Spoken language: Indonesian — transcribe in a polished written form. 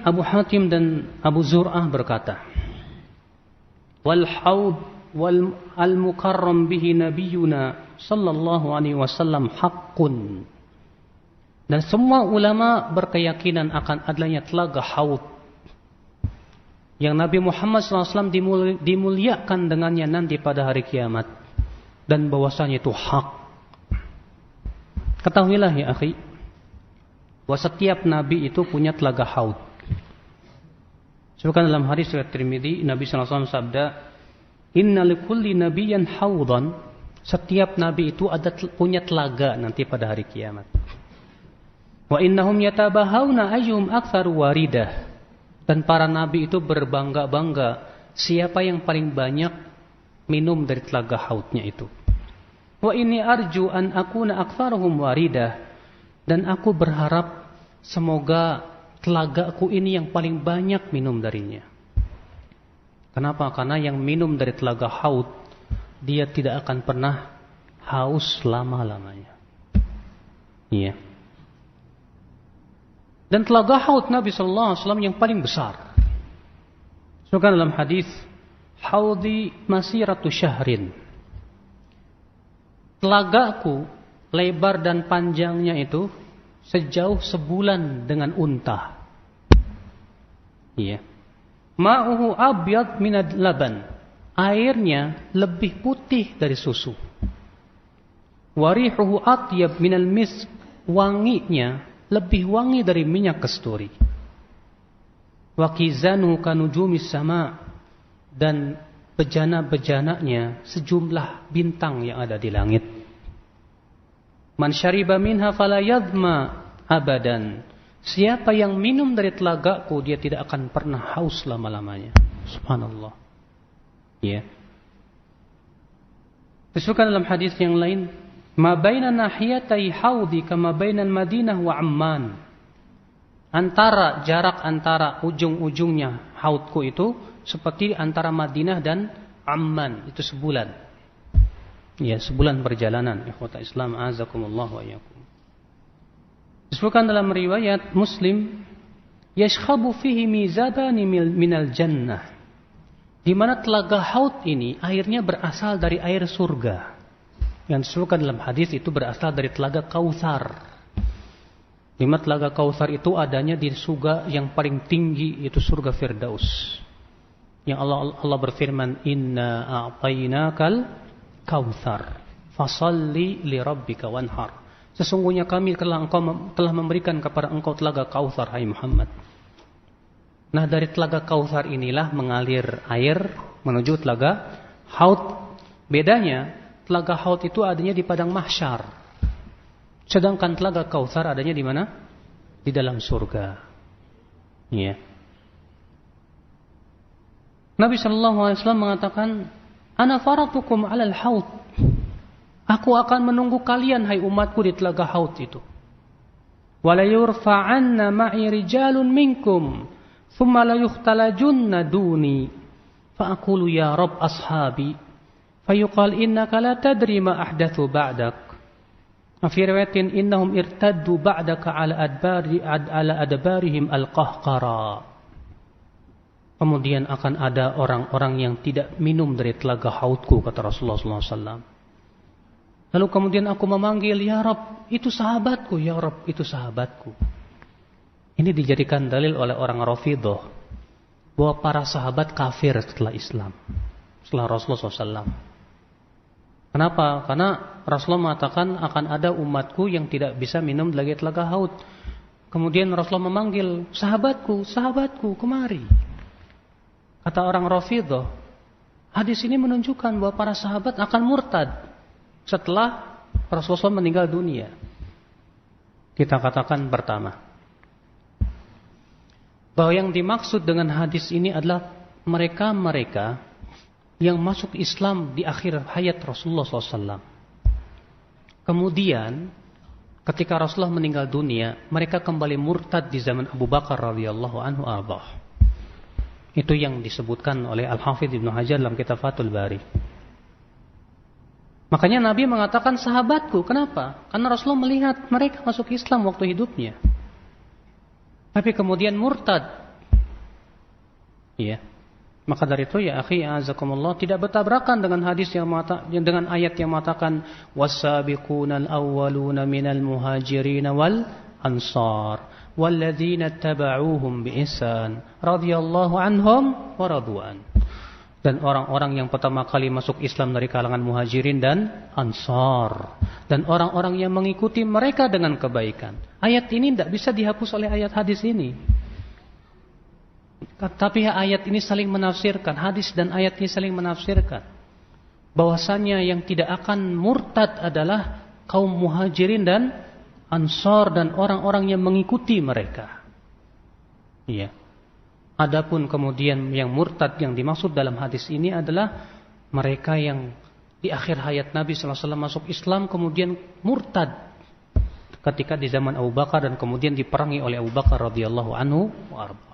Abu Hatim dan Abu Zur'ah berkata, wal haud wal al-mukarram bihi nabiyuna sallallahu alaihi wasallam haqqun. Dan semua ulama berkeyakinan akan adanya telaga haud yang Nabi Muhammad SAW dimuliakan dengannya nanti pada hari kiamat, dan bahwasanya itu hak. Ketahuilah ya akhi, bahwa setiap nabi itu punya telaga haud. Sebutkan dalam hadis riwayat Tirmidzi, Nabi SAW sabda, inna likulli nabiyyan haudan. Setiap nabi itu punya telaga nanti pada hari kiamat. Wa innahum yatabahawna ayyuhum aktsaru waridah. Dan para nabi itu berbangga-bangga siapa yang paling banyak minum dari telaga haudnya itu. Wa inni arju an akuna aktsaruhum waridah. Dan aku berharap semoga telagaku ini yang paling banyak minum darinya. Kenapa? Karena yang minum dari telaga haud, dia tidak akan pernah haus selama-lamanya. Iya. Dan telaga haud Nabi SAW yang paling besar. Sebutkan dalam hadis, haudi masiratu syahrin. Telagaku, lebar dan panjangnya itu sejauh sebulan dengan unta. Iya. Ma'uhu abyad minad laban. Airnya lebih putih dari susu. Warihuhu atyab minal misk. Wanginya lebih wangi dari minyak kasturi. Wa kizanuhu kanujumis sama. Dan bejana-bejananya sejumlah bintang yang ada di langit. Man syariba minha fala yadhma abadan. Siapa yang minum dari telagaku, dia tidak akan pernah haus lama-lamanya. Subhanallah. Ya. Disebutkan dalam hadis yang lain, ma baina nahiyatai haudi kama bainal Madinah wa Amman. Jarak antara ujung-ujungnya haudku itu seperti antara Madinah dan Amman, itu sebulan. Ya, sebulan perjalanan. Ikhwata Islam, azakumullah wa iyyakum. Disebutkan dalam riwayat Muslim, yashkhabu fihi mizabani minal jannah. Di mana telaga haud ini airnya berasal dari air surga. Yang disebutkan dalam hadis itu berasal dari telaga Kautsar. Di mana telaga Kautsar itu adanya di surga yang paling tinggi, yaitu surga Firdaus. Yang Allah berfirman, inna a'tainakal kautsar fasalli li rabbika wanhar. Sesungguhnya kami telah memberikan kepada engkau telaga Kautsar, hai Muhammad. Nah, dari telaga Kautsar inilah mengalir air menuju telaga haud. Bedanya, telaga haud itu adanya di padang mahsyar. Sedangkan telaga Kautsar adanya di mana? Di dalam surga. Iya. Nabi SAW mengatakan, ana faratukum alal haud. Aku akan menunggu kalian, hai umatku, di telaga haud itu. Wala yurfa'anna ma'i rijalun minkum, thumma la yukhtalajunna duni, fa'akulu ya Rabb ashabi, fayuqal innaka la tadri ma ahdathu ba'dak. Fi riwayatin innahum irtaddu ba'daka ala adbarihim al-qahqara. Kemudian akan ada orang-orang yang tidak minum dari telaga haudku, kata Rasulullah SAW. Lalu kemudian aku memanggil, ya Rabb, itu sahabatku, ya Rabb, itu sahabatku. Ini dijadikan dalil oleh orang Rafidhah bahwa para sahabat kafir setelah Islam, setelah Rasulullah SAW. Kenapa? Karena Rasulullah mengatakan akan ada umatku yang tidak bisa minum lagi telaga haud. Kemudian Rasulullah memanggil, sahabatku, sahabatku, kemari. Kata orang Rafidhah, hadis ini menunjukkan bahwa para sahabat akan murtad setelah Rasulullah meninggal dunia. Kita katakan pertama, bahwa yang dimaksud dengan hadis ini adalah mereka-mereka yang masuk Islam di akhir hayat Rasulullah SAW. Kemudian ketika Rasulullah meninggal dunia, mereka kembali murtad di zaman Abu Bakar radhiyallahu anhu ardah. Itu yang disebutkan oleh Al-Hafidz Ibnu Hajar dalam kitab Fathul Bari. Makanya Nabi mengatakan sahabatku. Kenapa? Karena Rasulullah melihat mereka masuk Islam waktu hidupnya. Tapi kemudian murtad Iya. Maka dari itu ya akhi azakumullah, tidak bertabrakan dengan hadis yang dengan ayat yang mengatakan was-sabiqunal awwaluna minal muhajirin wal ansar walladzina tabauhum bi ihsan radhiyallahu anhum wa radwan. Dan orang-orang yang pertama kali masuk Islam dari kalangan muhajirin dan ansar, dan orang-orang yang mengikuti mereka dengan kebaikan. Ayat ini tidak bisa dihapus oleh ayat hadis ini. Tapi ayat ini saling menafsirkan, hadis dan ayat ini saling menafsirkan bahwasanya yang tidak akan murtad adalah kaum muhajirin dan ansar dan orang-orang yang mengikuti mereka. Iya. Adapun kemudian yang murtad yang dimaksud dalam hadis ini adalah mereka yang di akhir hayat Nabi sallallahu alaihi wasallam masuk Islam kemudian murtad ketika di zaman Abu Bakar dan kemudian diperangi oleh Abu Bakar radhiyallahu anhu wa arba.